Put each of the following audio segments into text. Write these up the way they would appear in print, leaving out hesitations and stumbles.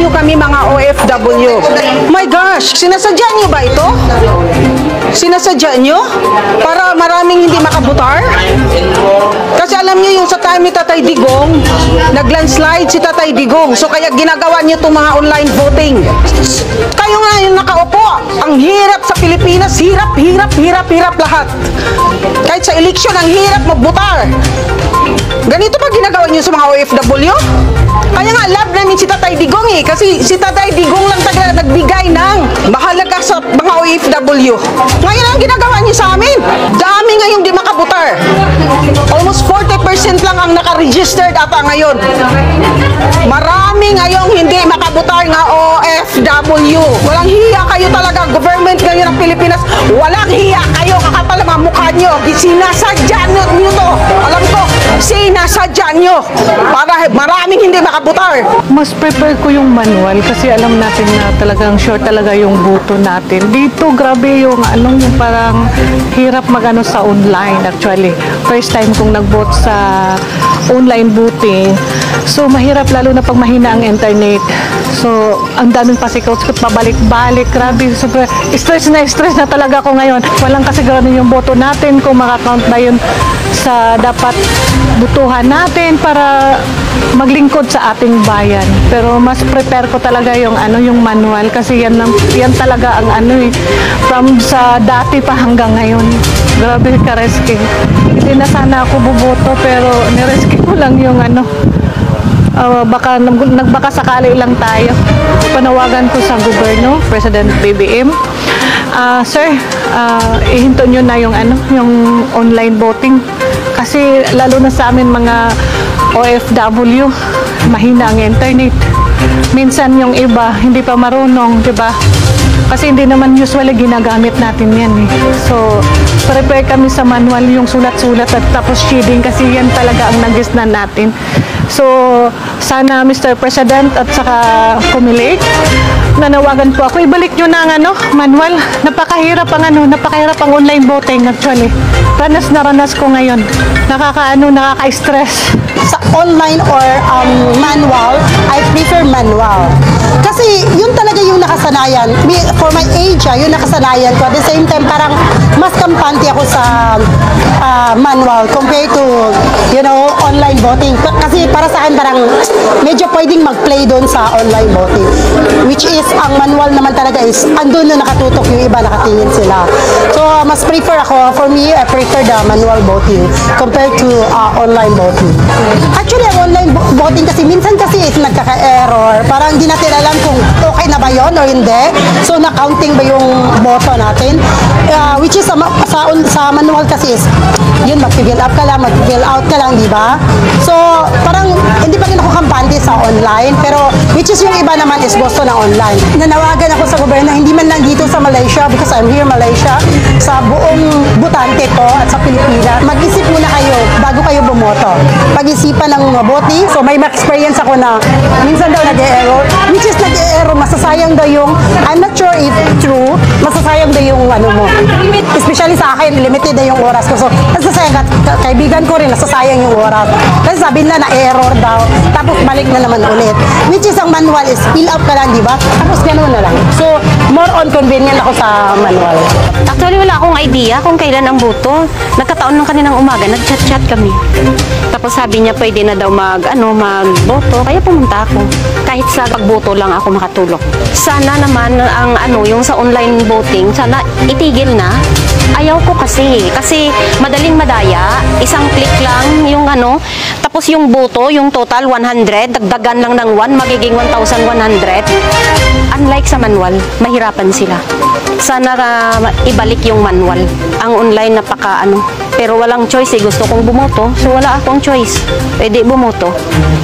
nyo kami mga OFW. My gosh, sinasadya nyo ba ito? Sinasadya nyo? Para maraming hindi makabutar? Kasi alam nyo yung sa time ni Tatay Digong, nag-landslide si Tatay Digong. So kaya ginagawa nyo itong mga online voting. Kayo nga yung nakaupo. Ang hirap sa Pilipinas, hirap lahat. Kahit sa eleksyon, ang hirap magbutar. Ganito ba ginagawa nyo sa mga OFW? Kaya nga, love namin si Tatay Digong eh. Kasi si Tatay Digong lang talaga nagbigay ng mahalaga sa mga OFW. Ngayon ang ginagawa niyo sa amin. Dami ngayong di makabutar. Almost 40% lang ang nakaregistered ata ngayon. Marami ngayong hindi makabutar nga OFW. Walang hiya kayo talaga. Government ngayon ng Pilipinas, walang hiya kayo. Kakapal ang mga mukha nyo. Sinasadya nyo to. Alam ko, sinasadya nyo. Para maraming hindi makabutar. Mas prefer ko yung manual kasi alam natin na talagang sure talaga yung boto natin. Dito, grabe yung yung parang hirap magano sa online actually. First time kong nag-vote sa online voting. So, mahirap lalo na pag mahina ang internet. So, ang daming pasikot-sikot, pabalik-balik. Grabe, super stress na talaga ako ngayon. Walang kasigurado yung boto natin kung makakount ba yun sa dapat butuhan natin para maglingkod sa ating bayan. Pero mas prepare ko talaga yung yung manual kasi yan talaga ang from sa dati pa hanggang ngayon. Grabe ka-rescue. Hindi na sana ako buboto pero nirescue ko lang yung baka nagbaka sakali lang tayo. Panawagan ko sa gobyerno, President BBM. Sir, ihinto nyo na yung yung online voting kasi lalo na sa amin mga OFW, mahina ang internet. Minsan yung iba hindi pa marunong, 'di ba? Kasi hindi naman usually ginagamit natin yan eh. So, prepare kami sa manual yung sulat-sulat at tapos shading kasi yan talaga ang nagisnan natin. So, sana Mr. President at saka Comelec, nanawagan po ako, ibalik nyo na ang manual. Napakahirap ang online voting actually. Ranas na ranas ko ngayon. Nakaka-stress. Sa online or manual, I prefer manual. Kasi yun talaga yung nakasanayan. For my age, yun nakasanayan ko. At the same time, parang mas kampante ako sa manual compared to, online voting. Kasi para sa akin, parang medyo pwedeng mag-play doon sa online voting. Which is, ang manual naman talaga is, andun na nakatutok yung iba, nakatingin sila. So, mas prefer ako, for me, I prefer the manual voting compared to online voting. Actually, ang online voting kasi, minsan kasi is nagkaka-error. Parang hindi natin alam kung okay na ba yun o hindi. So, na-counting ba yung boto natin? Which is, sa manual kasi is, yun, mag-fill up ka lang, mag-fill out ka lang, di ba? So, parang, hindi pa rin ako kampante sa online, pero, which is yung iba naman is gusto na online. Nanawagan ako sa gobyerno, hindi man lang dito sa Malaysia, because I'm here Malaysia, sa buong butante ko at sa Pilipinas, mag-isip muna kayo bago kayo bumoto. Pag-isipan ng mabuti. So, may experience ako na, minsan daw nag-e-error, which is nag-e-error, masasayang daw yung, I'm not sure if true, masasayang daw yung mo. Especially sa akin, limited na yung oras ko. So, nasasayang, kaibigan ko rin, nasasayang yung oras. Kasi sabi nila na-error daw, tapos balik na naman ulit. Which is, ang manual is fill up ka lang, di ba? Tapos gano'n na lang. So, more on convenient ako sa manual. Actually, wala akong idea kung kailan ang boto. Nagkataon ng kaninang umaga, nag-chat-chat kami. Tapos sabi niya, pwede na daw magboto. Kaya pumunta ako. Kahit sa pagboto lang ako makatulong. Sana naman, yung sa online voting, sana itigil na. Ayaw ko kasi madaling madaya, isang click lang yung tapos yung boto, yung total 100, dagdagan lang ng 1, magiging 1,100. Unlike sa manual, mahirapan sila. Sana ibalik yung manual. Ang online pero walang choice gusto kong bumoto, so wala akong choice. Pwede bumoto.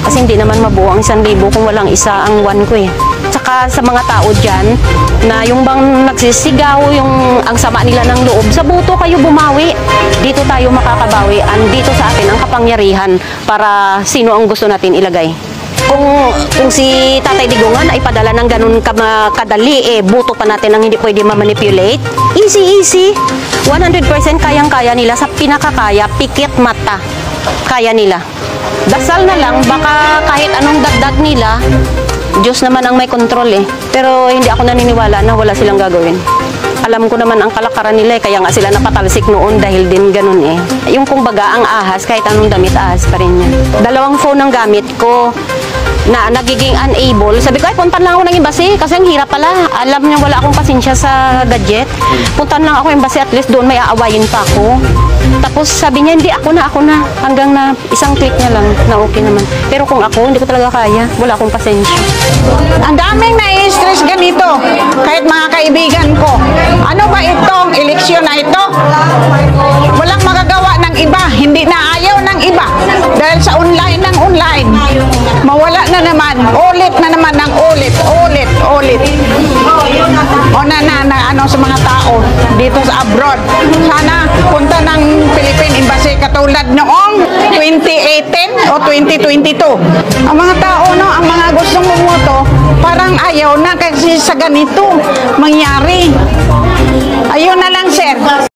Kasi hindi naman mabuo ang 1,000 kung walang isa ang 1 ko eh. Tsaka sa mga tao dyan, na yung bang nagsisigaw, ang sama nila ng loob, sa boto kayo bumawi. Dito tayo makakabawi. Dito sa atin ang kapangyarihan para sino ang gusto natin ilagay. Kung si Tatay Digong ay padala ng ganun kadali, boto pa natin ang hindi pwede ma-manipulate. Easy. 100% kayang-kaya nila sa pinakakaya, pikit mata. Kaya nila. Dasal na lang, baka kahit anong dagdag nila, Diyos naman ang may kontrol eh. Pero hindi ako naniniwala na wala silang gagawin. Alam ko naman ang kalakaran nila eh, kaya nga sila napatalsik noon dahil din ganun eh. Yung kumbaga ang ahas, kahit anong damit, ahas pa rin yan. 2 phone ang gamit ko na nagiging unable. Sabi ko, ay, puntan lang ako ng embassy kasi ang hirap pala. Alam niya wala akong pasensya sa gadget. Puntan lang ako ng embassy, at least doon may aawayin pa ako. Tapos sabi niya, hindi, ako na. Hanggang na isang click niya lang na okay naman. Pero kung ako, hindi ko talaga kaya. Wala akong pasensya. Ang daming nai-stress ganito, kahit mga kaibigan ko. Ano ba itong eleksyon na ito? Walang magagawa ng iba, hindi na ayaw ng iba. Dahil sa online ng online, mawala na naman, ulit na naman ng ulit. O ano sa mga tao dito sa abroad. Sana punta ng Philippine Embassy katulad noong 2018 o 2022. Ang mga tao, no, ang mga gustong bumoto, parang ayaw na kasi sa ganito mangyari. Ayun na lang, sir.